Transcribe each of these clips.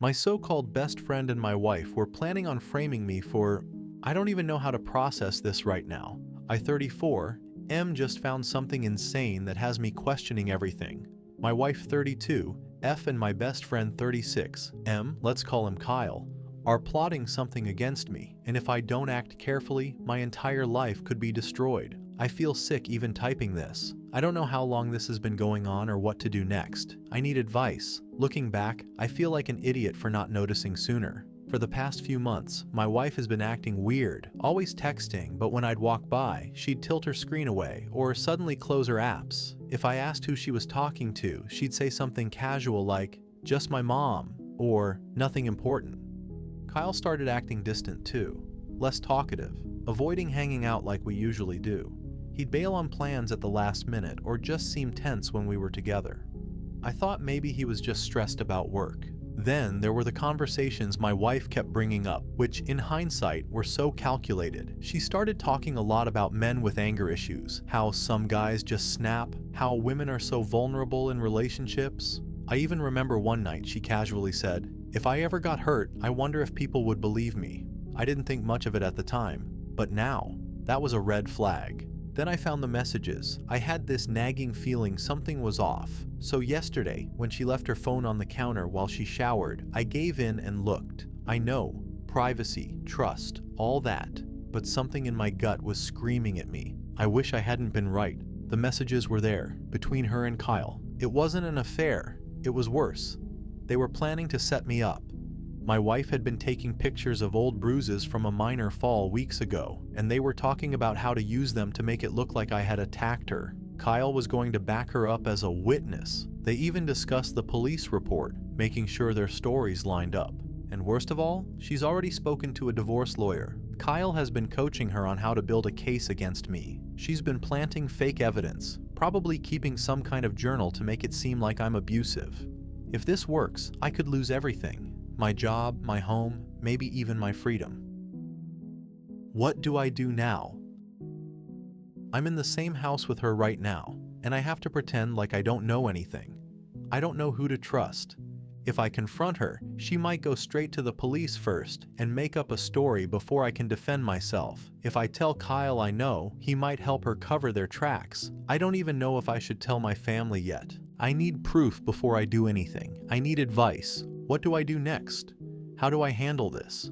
My so-called best friend and my wife were planning on framing me for... I don't even know how to process this right now. I 34, M just found something insane that has me questioning everything. My wife 32, F and my best friend 36, M, let's call him Kyle, are plotting something against me, and if I don't act carefully, my entire life could be destroyed. I feel sick even typing this. I don't know how long this has been going on or what to do next. I need advice. Looking back, I feel like an idiot for not noticing sooner. For the past few months, my wife has been acting weird, always texting, but when I'd walk by, she'd tilt her screen away or suddenly close her apps. If I asked who she was talking to, she'd say something casual like, "Just my mom," or "Nothing important." Kyle started acting distant too, less talkative, avoiding hanging out like we usually do. He'd bail on plans at the last minute or just seem tense when we were together. I thought maybe he was just stressed about work. Then there were the conversations my wife kept bringing up, which in hindsight were so calculated. She started talking a lot about men with anger issues, how some guys just snap, how women are so vulnerable in relationships. I even remember one night she casually said, "If I ever got hurt, I wonder if people would believe me." I didn't think much of it at the time, but now, that was a red flag. Then I found the messages. I had this nagging feeling something was off. So yesterday, when she left her phone on the counter while she showered, I gave in and looked. I know, privacy, trust, all that, but something in my gut was screaming at me. I wish I hadn't been right. The messages were there, between her and Kyle. It wasn't an affair, it was worse. They were planning to set me up. My wife had been taking pictures of old bruises from a minor fall weeks ago, and they were talking about how to use them to make it look like I had attacked her. Kyle was going to back her up as a witness. They even discussed the police report, making sure their stories lined up. And worst of all, she's already spoken to a divorce lawyer. Kyle has been coaching her on how to build a case against me. She's been planting fake evidence, probably keeping some kind of journal to make it seem like I'm abusive. If this works, I could lose everything. My job, my home, maybe even my freedom. What do I do now? I'm in the same house with her right now, and I have to pretend like I don't know anything. I don't know who to trust. If I confront her, she might go straight to the police first and make up a story before I can defend myself. If I tell Kyle I know, he might help her cover their tracks. I don't even know if I should tell my family yet. I need proof before I do anything. I need advice. What do I do next? How do I handle this?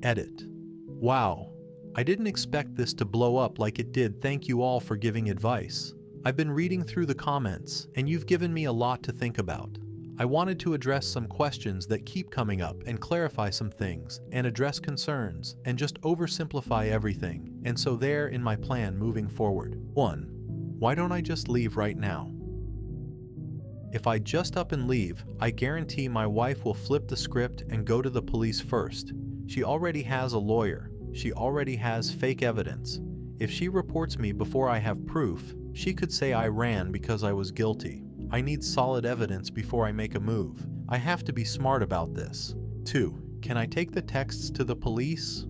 Edit. Wow. I didn't expect this to blow up like it did. Thank you all for giving advice. I've been reading through the comments, and you've given me a lot to think about. I wanted to address some questions that keep coming up and clarify some things, and address concerns, and just oversimplify everything, and so they're in my plan moving forward. 1. Why don't I just leave right now? If I just up and leave, I guarantee my wife will flip the script and go to the police first. She already has a lawyer. She already has fake evidence. If she reports me before I have proof, she could say I ran because I was guilty. I need solid evidence before I make a move. I have to be smart about this. 2. Can I take the texts to the police?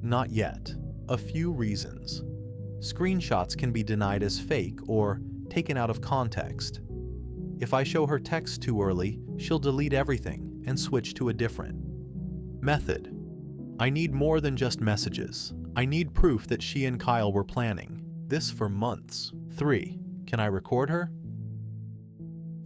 Not yet. A few reasons. Screenshots can be denied as fake or taken out of context. If I show her text too early, she'll delete everything and switch to a different method. I need more than just messages. I need proof that she and Kyle were planning this for months. 3. Can I record her?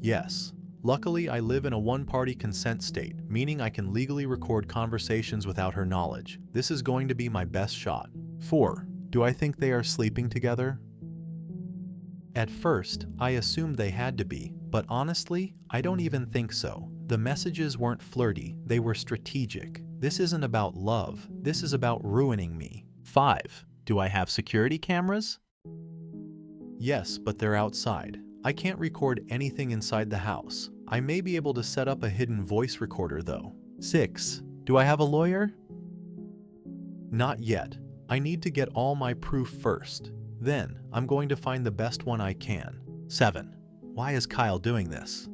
Yes. Luckily, I live in a one-party consent state, meaning I can legally record conversations without her knowledge. This is going to be my best shot. 4. Do I think they are sleeping together? At first, I assumed they had to be, but honestly, I don't even think so. The messages weren't flirty, they were strategic. This isn't about love, this is about ruining me. 5. Do I have security cameras? Yes, but they're outside. I can't record anything inside the house. I may be able to set up a hidden voice recorder though. 6. Do I have a lawyer? Not yet. I need to get all my proof first. Then, I'm going to find the best one I can. 7. Why is Kyle doing this?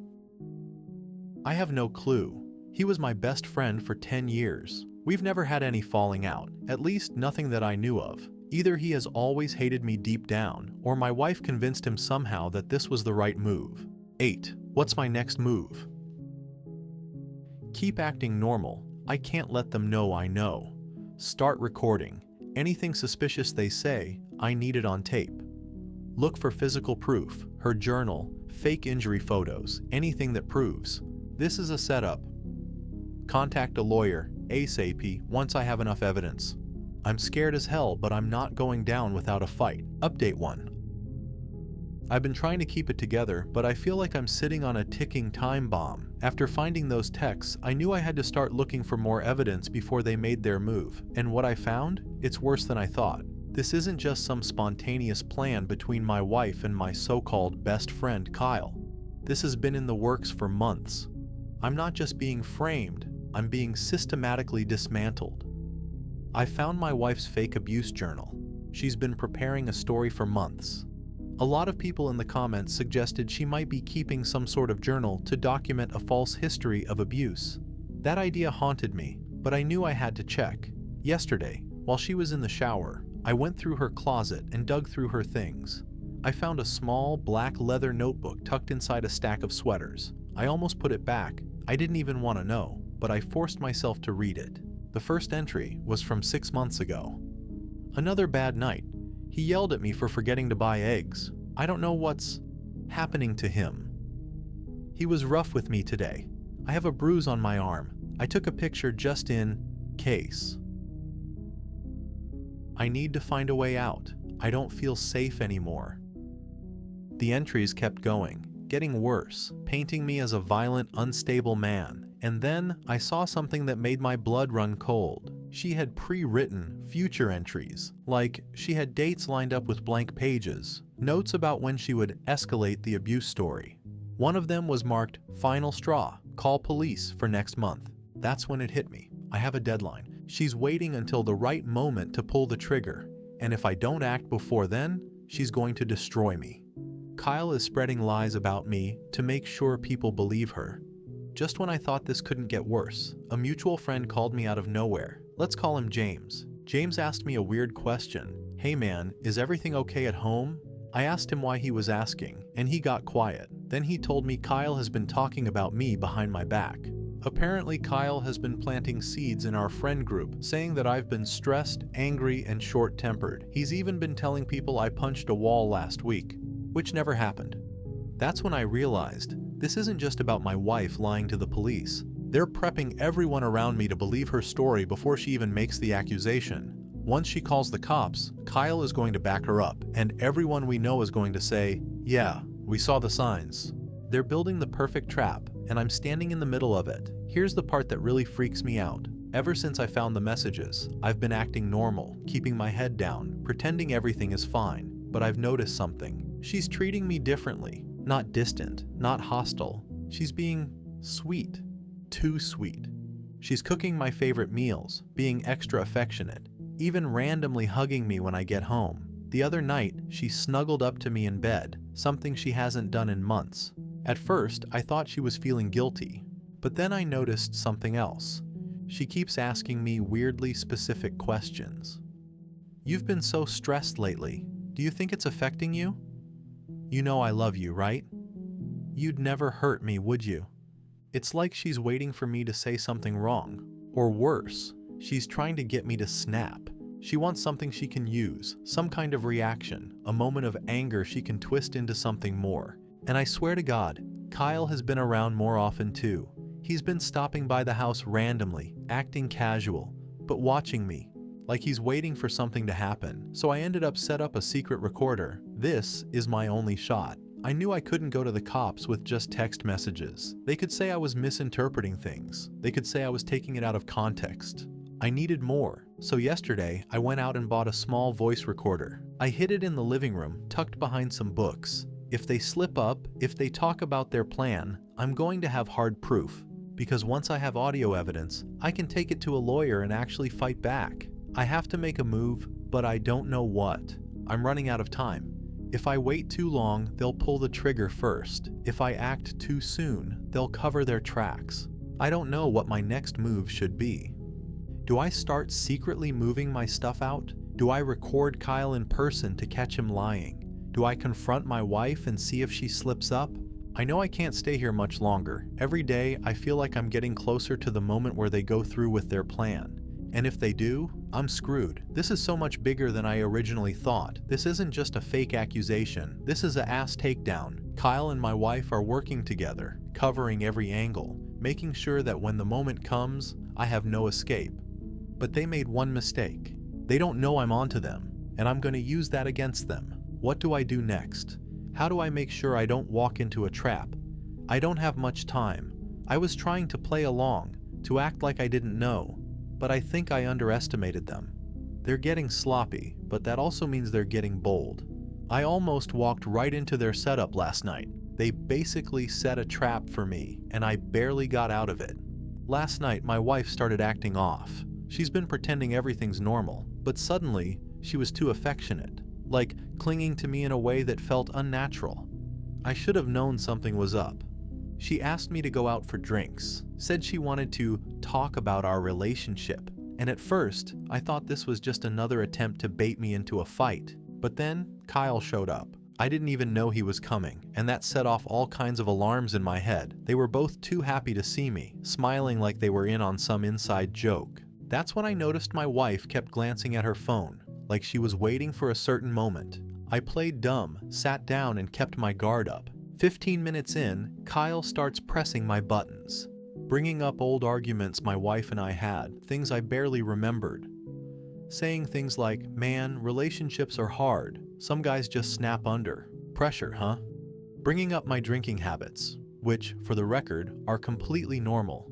I have no clue. He was my best friend for 10 years. We've never had any falling out, at least nothing that I knew of. Either he has always hated me deep down, or my wife convinced him somehow that this was the right move. 8. What's my next move? Keep acting normal. I can't let them know I know. Start recording. Anything suspicious they say, I need it on tape. Look for physical proof, her journal, fake injury photos, anything that proves. This is a setup. Contact a lawyer, ASAP, once I have enough evidence. I'm scared as hell, but I'm not going down without a fight. Update 1. I've been trying to keep it together, but I feel like I'm sitting on a ticking time bomb. After finding those texts, I knew I had to start looking for more evidence before they made their move. And what I found? It's worse than I thought. This isn't just some spontaneous plan between my wife and my so-called best friend Kyle. This has been in the works for months. I'm not just being framed, I'm being systematically dismantled. I found my wife's fake abuse journal. She's been preparing a story for months. A lot of people in the comments suggested she might be keeping some sort of journal to document a false history of abuse. That idea haunted me, but I knew I had to check. Yesterday, while she was in the shower, I went through her closet and dug through her things. I found a small, black leather notebook tucked inside a stack of sweaters. I almost put it back. I didn't even want to know, but I forced myself to read it. The first entry was from 6 months ago. Another bad night. He yelled at me for forgetting to buy eggs. I don't know what's happening to him. He was rough with me today. I have a bruise on my arm. I took a picture just in case. I need to find a way out. I don't feel safe anymore. The entries kept going, getting worse, painting me as a violent, unstable man. And then I saw something that made my blood run cold. She had pre-written future entries, like she had dates lined up with blank pages, notes about when she would escalate the abuse story. One of them was marked "Final Straw, call police for next month." That's when it hit me. I have a deadline. She's waiting until the right moment to pull the trigger, and if I don't act before then, she's going to destroy me. Kyle is spreading lies about me to make sure people believe her. Just when I thought this couldn't get worse, a mutual friend called me out of nowhere. Let's call him James. James asked me a weird question. "Hey man, is everything okay at home?" I asked him why he was asking, and he got quiet. Then he told me Kyle has been talking about me behind my back. Apparently Kyle has been planting seeds in our friend group, saying that I've been stressed, angry, and short-tempered. He's even been telling people I punched a wall last week, which never happened. That's when I realized this isn't just about my wife lying to the police. They're prepping everyone around me to believe her story before she even makes the accusation. Once she calls the cops, Kyle is going to back her up, and everyone we know is going to say, "Yeah, we saw the signs." They're building the perfect trap, and I'm standing in the middle of it. Here's the part that really freaks me out. Ever since I found the messages, I've been acting normal, keeping my head down, pretending everything is fine. But I've noticed something. She's treating me differently. Not distant, not hostile. She's being sweet. Too sweet. She's cooking my favorite meals, being extra affectionate, even randomly hugging me when I get home. The other night, she snuggled up to me in bed, something she hasn't done in months. At first, I thought she was feeling guilty, but then I noticed something else. She keeps asking me weirdly specific questions. "You've been so stressed lately. Do you think it's affecting you? You know I love you, right? You'd never hurt me, would you?" It's like she's waiting for me to say something wrong. Or worse, she's trying to get me to snap. She wants something she can use, some kind of reaction, a moment of anger she can twist into something more. And I swear to God, Kyle has been around more often too. He's been stopping by the house randomly, acting casual, but watching me, like he's waiting for something to happen. So I ended up set up a secret recorder. This is my only shot. I knew I couldn't go to the cops with just text messages. They could say I was misinterpreting things. They could say I was taking it out of context. I needed more. So yesterday, I went out and bought a small voice recorder. I hid it in the living room, tucked behind some books. If they slip up, if they talk about their plan, I'm going to have hard proof. Because once I have audio evidence, I can take it to a lawyer and actually fight back. I have to make a move, but I don't know what. I'm running out of time. If I wait too long, they'll pull the trigger first. If I act too soon, they'll cover their tracks. I don't know what my next move should be. Do I start secretly moving my stuff out? Do I record Kyle in person to catch him lying? Do I confront my wife and see if she slips up? I know I can't stay here much longer. Every day, I feel like I'm getting closer to the moment where they go through with their plan. And if they do, I'm screwed. This is so much bigger than I originally thought. This isn't just a fake accusation. This is a ass takedown. Kyle and my wife are working together, covering every angle, making sure that when the moment comes, I have no escape. But they made one mistake. They don't know I'm onto them, and I'm going to use that against them. What do I do next? How do I make sure I don't walk into a trap? I don't have much time. I was trying to play along, to act like I didn't know, but I think I underestimated them. They're getting sloppy, but that also means they're getting bold. I almost walked right into their setup last night. They basically set a trap for me, and I barely got out of it. Last night, my wife started acting off. She's been pretending everything's normal, but suddenly, she was too affectionate, like clinging to me in a way that felt unnatural. I should have known something was up. She asked me to go out for drinks, said she wanted to talk about our relationship, and at first, I thought this was just another attempt to bait me into a fight. But then, Kyle showed up. I didn't even know he was coming, and that set off all kinds of alarms in my head. They were both too happy to see me, smiling like they were in on some inside joke. That's when I noticed my wife kept glancing at her phone, like she was waiting for a certain moment. I played dumb, sat down, and kept my guard up. 15 minutes in, Kyle starts pressing my buttons, bringing up old arguments my wife and I had, things I barely remembered. Saying things like, man, relationships are hard. Some guys just snap under. Pressure, huh? Bringing up my drinking habits, which, for the record, are completely normal.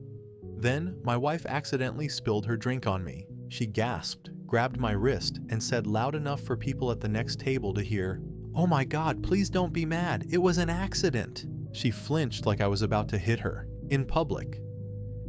Then, my wife accidentally spilled her drink on me. She gasped, grabbed my wrist, and said loud enough for people at the next table to hear, "Oh my God, please don't be mad. It was an accident." She flinched like I was about to hit her, in public.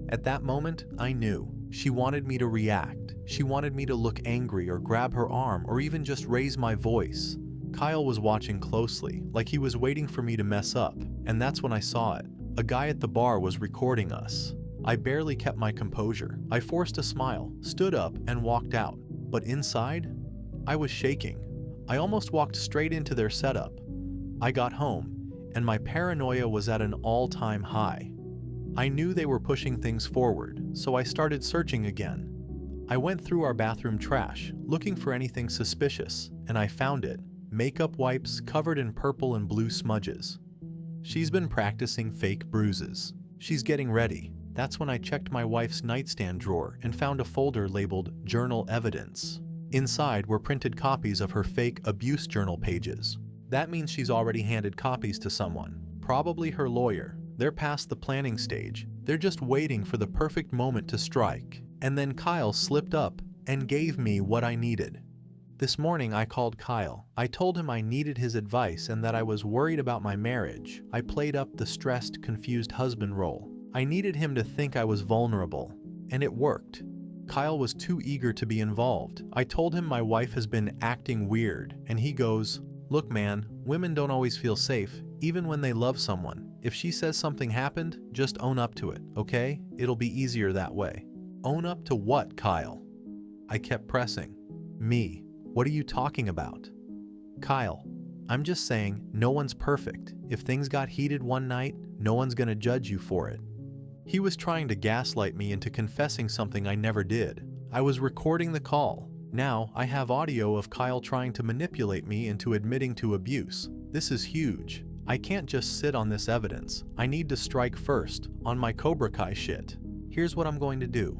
At that moment, I knew. She wanted me to react. She wanted me to look angry or grab her arm or even just raise my voice. Kyle was watching closely, like he was waiting for me to mess up, and that's when I saw it. A guy at the bar was recording us. I barely kept my composure. I forced a smile, stood up, and walked out. But inside, I was shaking. I almost walked straight into their setup. I got home, and my paranoia was at an all-time high. I knew they were pushing things forward, so I started searching again. I went through our bathroom trash, looking for anything suspicious, and I found it. Makeup wipes covered in purple and blue smudges. She's been practicing fake bruises. She's getting ready. That's when I checked my wife's nightstand drawer and found a folder labeled Journal Evidence. Inside were printed copies of her fake abuse journal pages. That means she's already handed copies to someone, probably her lawyer. They're past the planning stage. They're just waiting for the perfect moment to strike. And then Kyle slipped up and gave me what I needed. This morning I called Kyle. I told him I needed his advice and that I was worried about my marriage. I played up the stressed, confused husband role. I needed him to think I was vulnerable, and it worked. Kyle was too eager to be involved. I told him my wife has been acting weird, and he goes, "Look man, women don't always feel safe, even when they love someone. If she says something happened, just own up to it, okay? It'll be easier that way." Own up to what, Kyle? I kept pressing. Me. What are you talking about? Kyle, I'm just saying, no one's perfect. If things got heated one night, no one's gonna judge you for it. He was trying to gaslight me into confessing something I never did. I was recording the call. Now, I have audio of Kyle trying to manipulate me into admitting to abuse. This is huge. I can't just sit on this evidence. I need to strike first, on my Cobra Kai shit. Here's what I'm going to do.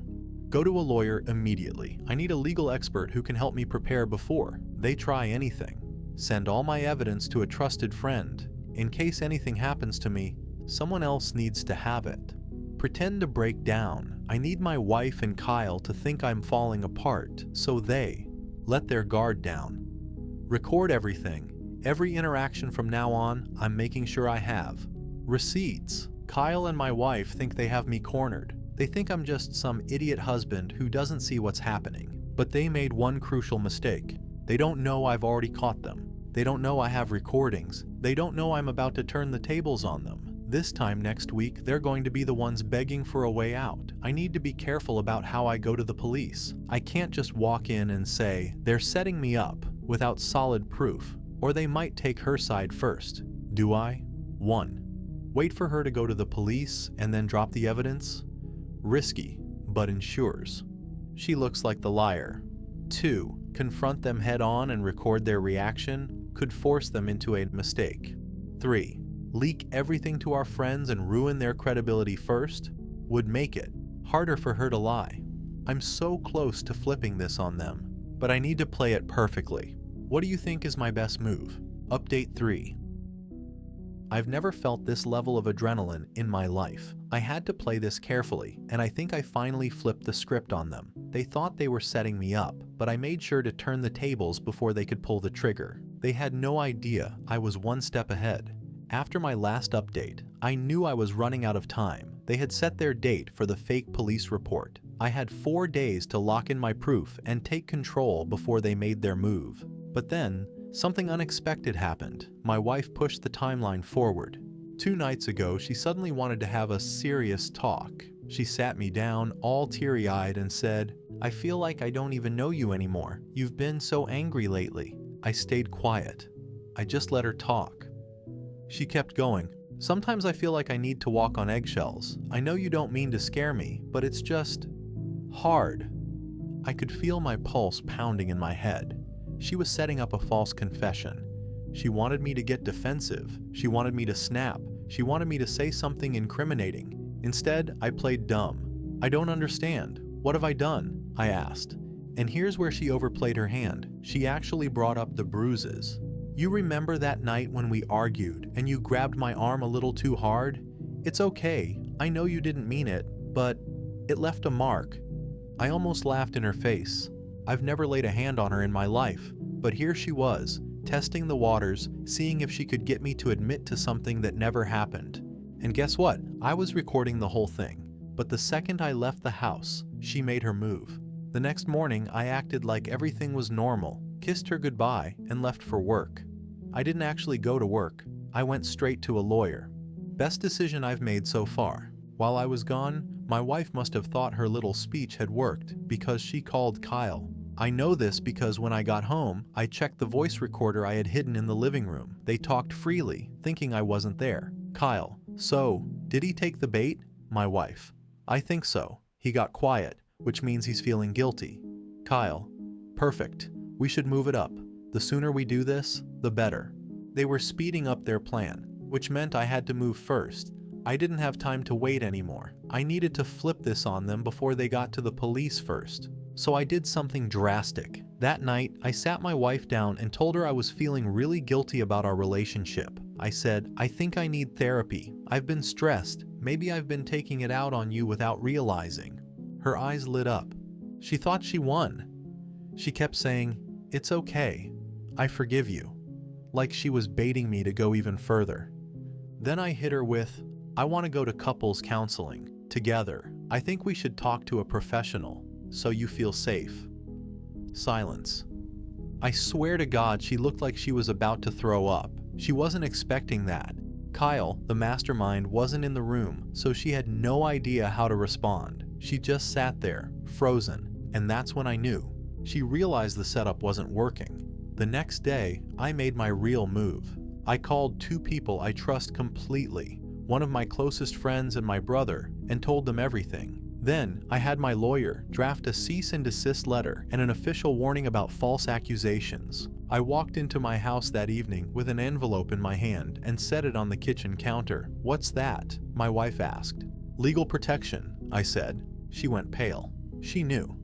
Go to a lawyer immediately. I need a legal expert who can help me prepare before they try anything. Send all my evidence to a trusted friend. In case anything happens to me, someone else needs to have it. Pretend to break down. I need my wife and Kyle to think I'm falling apart, so they let their guard down. Record everything. Every interaction from now on, I'm making sure I have. Receipts. Kyle and my wife think they have me cornered. They think I'm just some idiot husband who doesn't see what's happening. But they made one crucial mistake. They don't know I've already caught them. They don't know I have recordings. They don't know I'm about to turn the tables on them. This time next week, they're going to be the ones begging for a way out. I need to be careful about how I go to the police. I can't just walk in and say, they're setting me up, without solid proof, or they might take her side first. Do I? 1. Wait for her to go to the police and then drop the evidence? Risky, but ensures. She looks like the liar. 2. Confront them head on and record their reaction could force them into a mistake. 3. Leak everything to our friends and ruin their credibility first would make it harder for her to lie. I'm so close to flipping this on them, but I need to play it perfectly. What do you think is my best move? Update 3. I've never felt this level of adrenaline in my life. I had to play this carefully, and I think I finally flipped the script on them. They thought they were setting me up, but I made sure to turn the tables before they could pull the trigger. They had no idea I was one step ahead. After my last update, I knew I was running out of time. They had set their date for the fake police report. I had 4 days to lock in my proof and take control before they made their move. But then, something unexpected happened. My wife pushed the timeline forward. 2 nights ago, she suddenly wanted to have a serious talk. She sat me down, all teary-eyed, and said, "I feel like I don't even know you anymore. You've been so angry lately." I stayed quiet. I just let her talk. She kept going. "Sometimes I feel like I need to walk on eggshells. I know you don't mean to scare me, but it's just hard." I could feel my pulse pounding in my head. She was setting up a false confession. She wanted me to get defensive. She wanted me to snap. She wanted me to say something incriminating. Instead, I played dumb. "I don't understand. What have I done?" I asked. And here's where she overplayed her hand. She actually brought up the bruises. "You remember that night when we argued and you grabbed my arm a little too hard? It's okay. I know you didn't mean it, but it left a mark." I almost laughed in her face. I've never laid a hand on her in my life, but here she was, testing the waters, seeing if she could get me to admit to something that never happened. And guess what? I was recording the whole thing. But the second I left the house, she made her move. The next morning, I acted like everything was normal, kissed her goodbye, and left for work. I didn't actually go to work. I went straight to a lawyer. Best decision I've made so far. While I was gone, my wife must have thought her little speech had worked because she called Kyle. I know this because when I got home, I checked the voice recorder I had hidden in the living room. They talked freely, thinking I wasn't there. Kyle: "So, did he take the bait?" My wife: "I think so. He got quiet, which means he's feeling guilty." Kyle: "Perfect. We should move it up. The sooner we do this, the better." They were speeding up their plan, which meant I had to move first. I didn't have time to wait anymore. I needed to flip this on them before they got to the police first. So I did something drastic. That night, I sat my wife down and told her I was feeling really guilty about our relationship. I said, "I think I need therapy. I've been stressed. Maybe I've been taking it out on you without realizing." Her eyes lit up. She thought she won. She kept saying, "It's okay. I forgive you." Like she was baiting me to go even further. Then I hit her with, "I want to go to couples counseling. Together. I think we should talk to a professional, so you feel safe." Silence. I swear to God, she looked like she was about to throw up. She wasn't expecting that. Kyle, the mastermind, wasn't in the room, so she had no idea how to respond. She just sat there, frozen, and that's when I knew. She realized the setup wasn't working. The next day, I made my real move. I called 2 people I trust completely, one of my closest friends and my brother, and told them everything. Then, I had my lawyer draft a cease and desist letter and an official warning about false accusations. I walked into my house that evening with an envelope in my hand and set it on the kitchen counter. "What's that?" my wife asked. "Legal protection," I said. She went pale. She knew.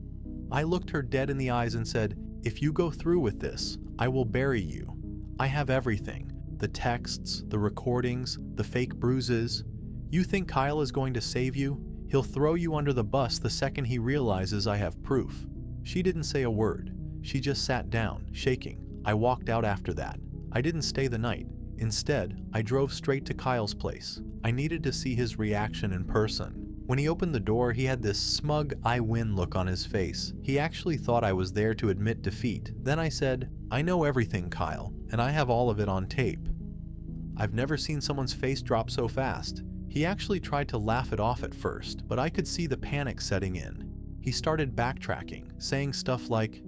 I looked her dead in the eyes and said, "If you go through with this, I will bury you. I have everything. The texts, the recordings, the fake bruises. You think Kyle is going to save you? He'll throw you under the bus the second he realizes I have proof." She didn't say a word. She just sat down, shaking. I walked out after that. I didn't stay the night. Instead, I drove straight to Kyle's place. I needed to see his reaction in person. When he opened the door, he had this smug "I win" look on his face. He actually thought I was there to admit defeat. Then I said, "I know everything, Kyle, and I have all of it on tape." I've never seen someone's face drop so fast. He actually tried to laugh it off at first, but I could see the panic setting in. He started backtracking, saying stuff like,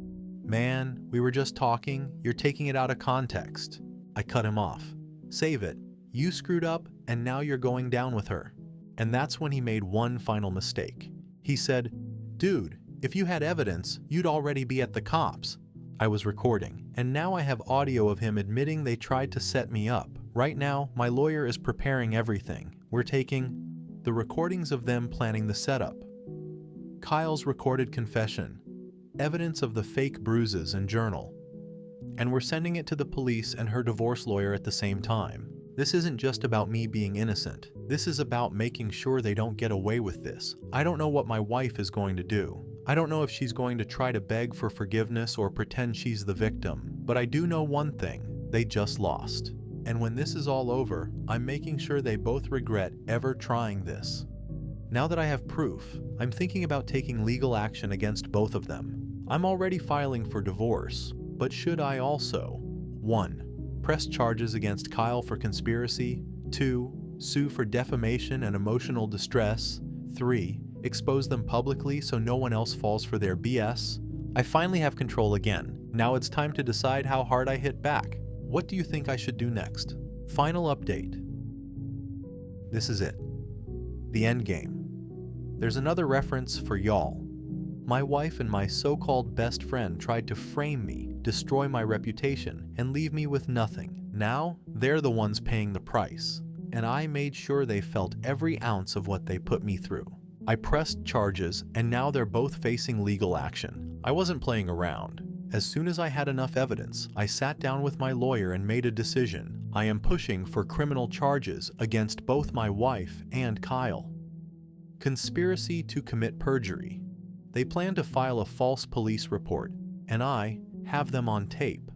"Man, we were just talking, you're taking it out of context." I cut him off. "Save it. You screwed up, and now you're going down with her." And that's when he made one final mistake. He said, "Dude, if you had evidence, you'd already be at the cops." I was recording, and now I have audio of him admitting they tried to set me up. Right now, my lawyer is preparing everything. We're taking the recordings of them planning the setup, Kyle's recorded confession, evidence of the fake bruises and journal, and we're sending it to the police and her divorce lawyer at the same time. This isn't just about me being innocent. This is about making sure they don't get away with this. I don't know what my wife is going to do. I don't know if she's going to try to beg for forgiveness or pretend she's the victim, but I do know one thing: they just lost. And when this is all over, I'm making sure they both regret ever trying this. Now that I have proof, I'm thinking about taking legal action against both of them. I'm already filing for divorce, but should I also 1. Press charges against Kyle for conspiracy, 2. Sue for defamation and emotional distress, 3. Expose them publicly so no one else falls for their BS? I finally have control again. Now it's time to decide how hard I hit back. What do you think I should do next? Final update. This is it. The end game. There's another reference for y'all. My wife and my so-called best friend tried to frame me, destroy my reputation, and leave me with nothing. Now, they're the ones paying the price, and I made sure they felt every ounce of what they put me through. I pressed charges, and now they're both facing legal action. I wasn't playing around. As soon as I had enough evidence, I sat down with my lawyer and made a decision. I am pushing for criminal charges against both my wife and Kyle. Conspiracy to commit perjury. They plan to file a false police report, and I have them on tape.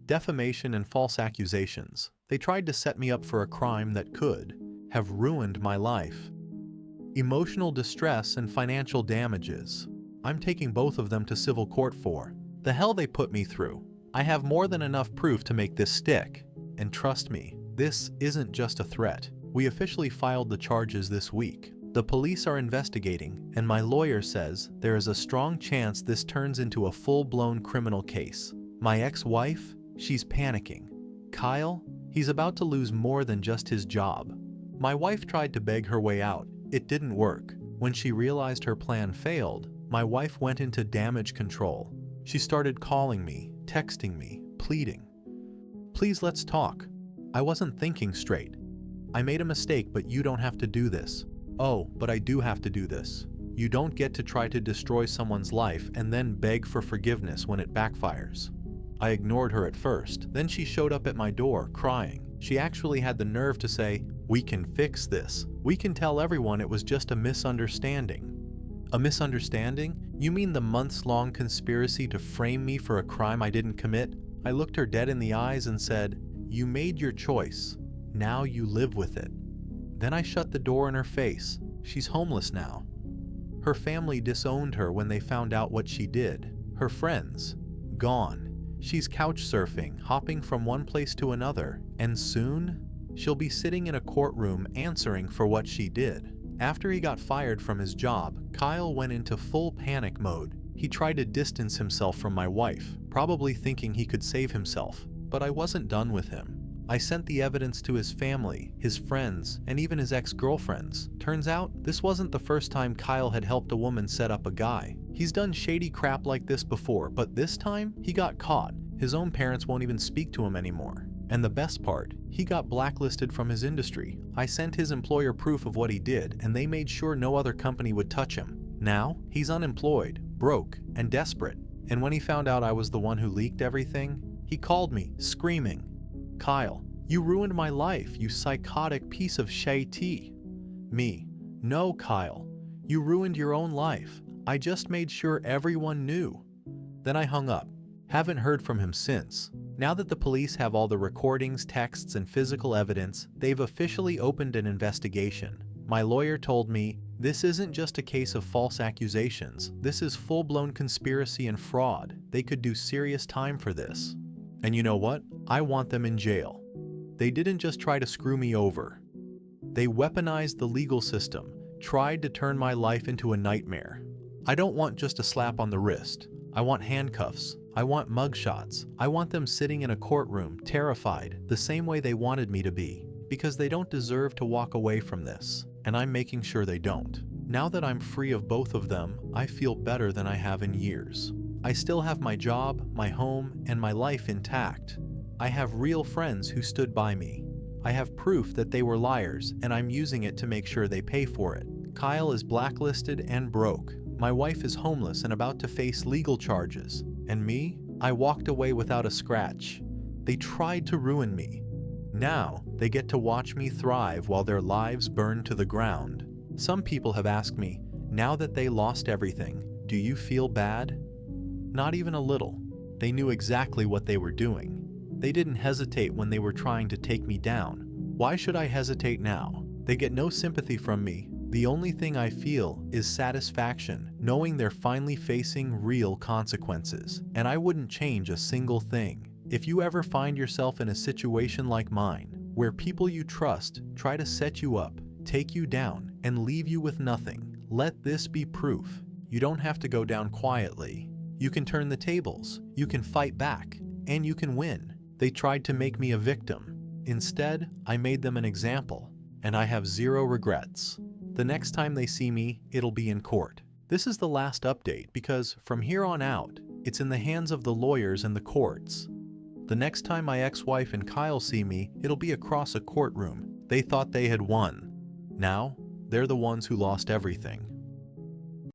Defamation and false accusations. They tried to set me up for a crime that could have ruined my life. Emotional distress and financial damages. I'm taking both of them to civil court for the hell they put me through. I have more than enough proof to make this stick. And trust me, this isn't just a threat. We officially filed the charges this week. The police are investigating, and my lawyer says there is a strong chance this turns into a full-blown criminal case. My ex-wife, she's panicking. Kyle, he's about to lose more than just his job. My wife tried to beg her way out. It didn't work. When she realized her plan failed, my wife went into damage control. She started calling me, texting me, pleading. "Please, let's talk. I wasn't thinking straight. I made a mistake, but you don't have to do this. Oh, but I do have to do this. You don't get to try to destroy someone's life and then beg for forgiveness when it backfires." I ignored her at first. Then she showed up at my door, crying. She actually had the nerve to say, "We can fix this. We can tell everyone it was just a misunderstanding." A misunderstanding? You mean the months-long conspiracy to frame me for a crime I didn't commit? I looked her dead in the eyes and said, "You made your choice. Now you live with it." Then I shut the door in her face. She's homeless now. Her family disowned her when they found out what she did. Her friends, gone. She's couch surfing, hopping from one place to another, and soon, she'll be sitting in a courtroom answering for what she did. After he got fired from his job, Kyle went into full panic mode. He tried to distance himself from my wife, probably thinking he could save himself, but I wasn't done with him. I sent the evidence to his family, his friends, and even his ex-girlfriends. Turns out, this wasn't the first time Kyle had helped a woman set up a guy. He's done shady crap like this before, but this time, he got caught. His own parents won't even speak to him anymore. And the best part, he got blacklisted from his industry. I sent his employer proof of what he did, and they made sure no other company would touch him. Now, he's unemployed, broke, and desperate. And when he found out I was the one who leaked everything, he called me, screaming, "Kyle, you ruined my life, you psychotic piece of shit." Me, "No, Kyle, you ruined your own life. I just made sure everyone knew." Then I hung up. Haven't heard from him since. Now that the police have all the recordings, texts, and physical evidence, they've officially opened an investigation. My lawyer told me, "This isn't just a case of false accusations. This is full-blown conspiracy and fraud. They could do serious time for this. And you know what? I want them in jail." They didn't just try to screw me over. They weaponized the legal system, tried to turn my life into a nightmare. I don't want just a slap on the wrist. I want handcuffs. I want mugshots. I want them sitting in a courtroom, terrified, the same way they wanted me to be. because they don't deserve to walk away from this, and I'm making sure they don't. Now that I'm free of both of them, I feel better than I have in years. I still have my job, my home, and my life intact. I have real friends who stood by me. I have proof that they were liars, and I'm using it to make sure they pay for it. Kyle is blacklisted and broke. My wife is homeless and about to face legal charges. And me? I walked away without a scratch. They tried to ruin me. Now, they get to watch me thrive while their lives burn to the ground. Some people have asked me, now that they lost everything, do you feel bad? Not even a little. They knew exactly what they were doing. They didn't hesitate when they were trying to take me down. Why should I hesitate now? They get no sympathy from me. The only thing I feel is satisfaction, knowing they're finally facing real consequences, and I wouldn't change a single thing. If you ever find yourself in a situation like mine, where people you trust try to set you up, take you down, and leave you with nothing, let this be proof. You don't have to go down quietly. You can turn the tables, you can fight back, and you can win. They tried to make me a victim. Instead, I made them an example, and I have zero regrets. The next time they see me, it'll be in court. This is the last update because from here on out, it's in the hands of the lawyers and the courts. The next time my ex-wife and Kyle see me, it'll be across a courtroom. They thought they had won. Now, they're the ones who lost everything.